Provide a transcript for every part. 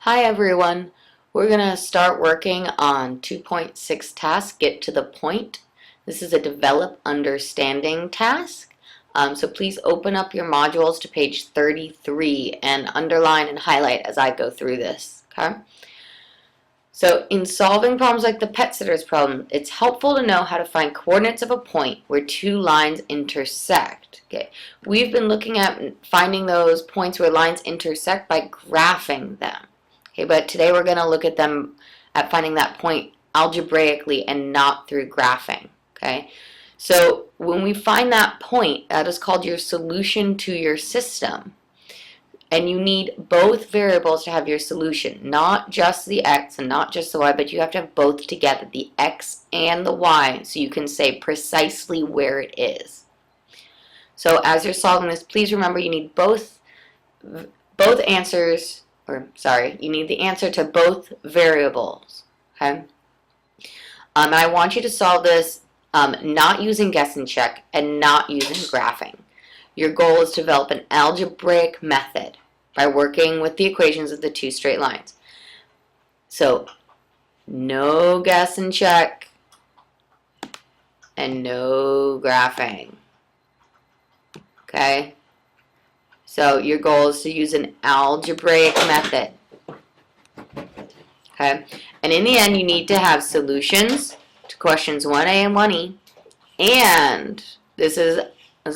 Hi everyone. We're going to start working on 2.6 task, Get to the Point. This is a develop understanding task. So please open up your modules to page 33 and underline and highlight as I go through this. Okay? So in solving problems like the pet sitter's problem, it's helpful to know how to find coordinates of a point where two lines intersect. Okay, we've been looking at finding those points where lines intersect by graphing them. Okay, but today we're going to look at finding that point algebraically and not through graphing. Okay, so when we find that point, that is called your solution to your system. And you need both variables to have your solution, not just the x and not just the y, but you have to have both together, the x and the y, so you can say precisely where it is. So as you're solving this, please remember you need both answers, you need the answer to both variables. Okay. And I want you to solve this not using guess and check and not using graphing. Your goal is to develop an algebraic method by working with the equations of the two straight lines. So, no guess and check and no graphing. Okay? So, your goal is to use an algebraic method. Okay? And in the end, you need to have solutions to questions 1A and 1E. And this is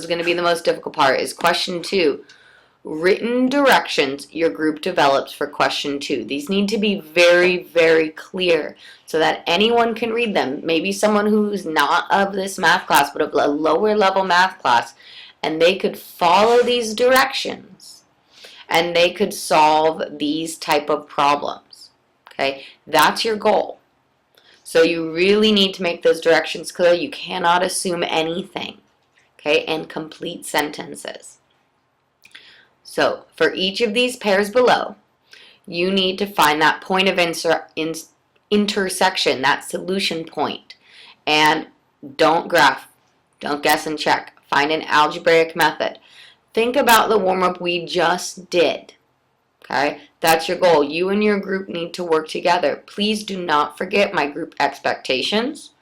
going to be the most difficult part, is question 2. Written directions your group develops for question 2. These need to be very, very clear so that anyone can read them. Maybe someone who's not of this math class, but of a lower level math class, and they could follow these directions and they could solve these type of problems. Okay, that's your goal. So you really need to make those directions clear. You cannot assume anything. Okay, and complete sentences. So for each of these pairs below, you need to find that point of intersection, that solution point. And don't graph, don't guess and check. Find an algebraic method. Think about the warm-up we just did. Okay, that's your goal. You and your group need to work together. Please do not forget my group expectations.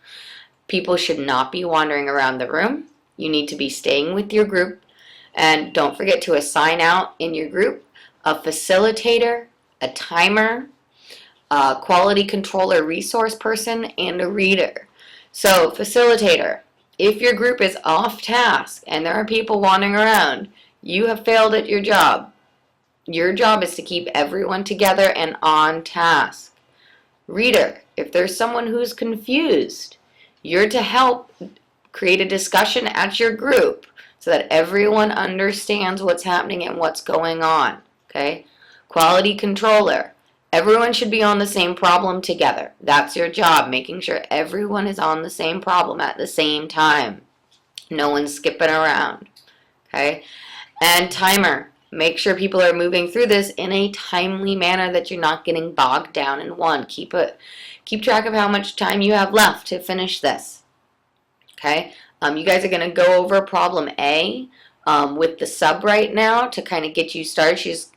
People should not be wandering around the room. You need to be staying with your group. And don't forget to assign out in your group a facilitator, a timer, a quality controller resource person, and a reader. So, facilitator, if your group is off task and there are people wandering around, you have failed at your job. Your job is to keep everyone together and on task. Reader, if there's someone who's confused, you're to help create a discussion at your group so that everyone understands what's happening and what's going on. Okay? Quality controller, everyone should be on the same problem together. That's your job, making sure everyone is on the same problem at the same time. No one's skipping around. Okay? And timer, make sure people are moving through this in a timely manner, that you're not getting bogged down in one. Keep track of how much time you have left to finish this. Okay? You guys are going to go over problem A with the sub right now to kind of get you started. She's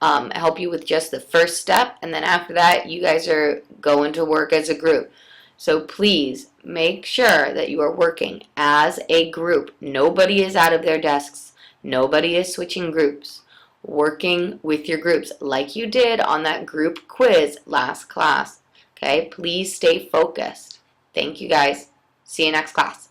help you with just the first step, and then after that you guys are going to work as a group. So please make sure that you are working as a group. Nobody is out of their desks. Nobody is switching groups. Working with your groups like you did on that group quiz last class. Okay, please stay focused. Thank you guys. See you next class.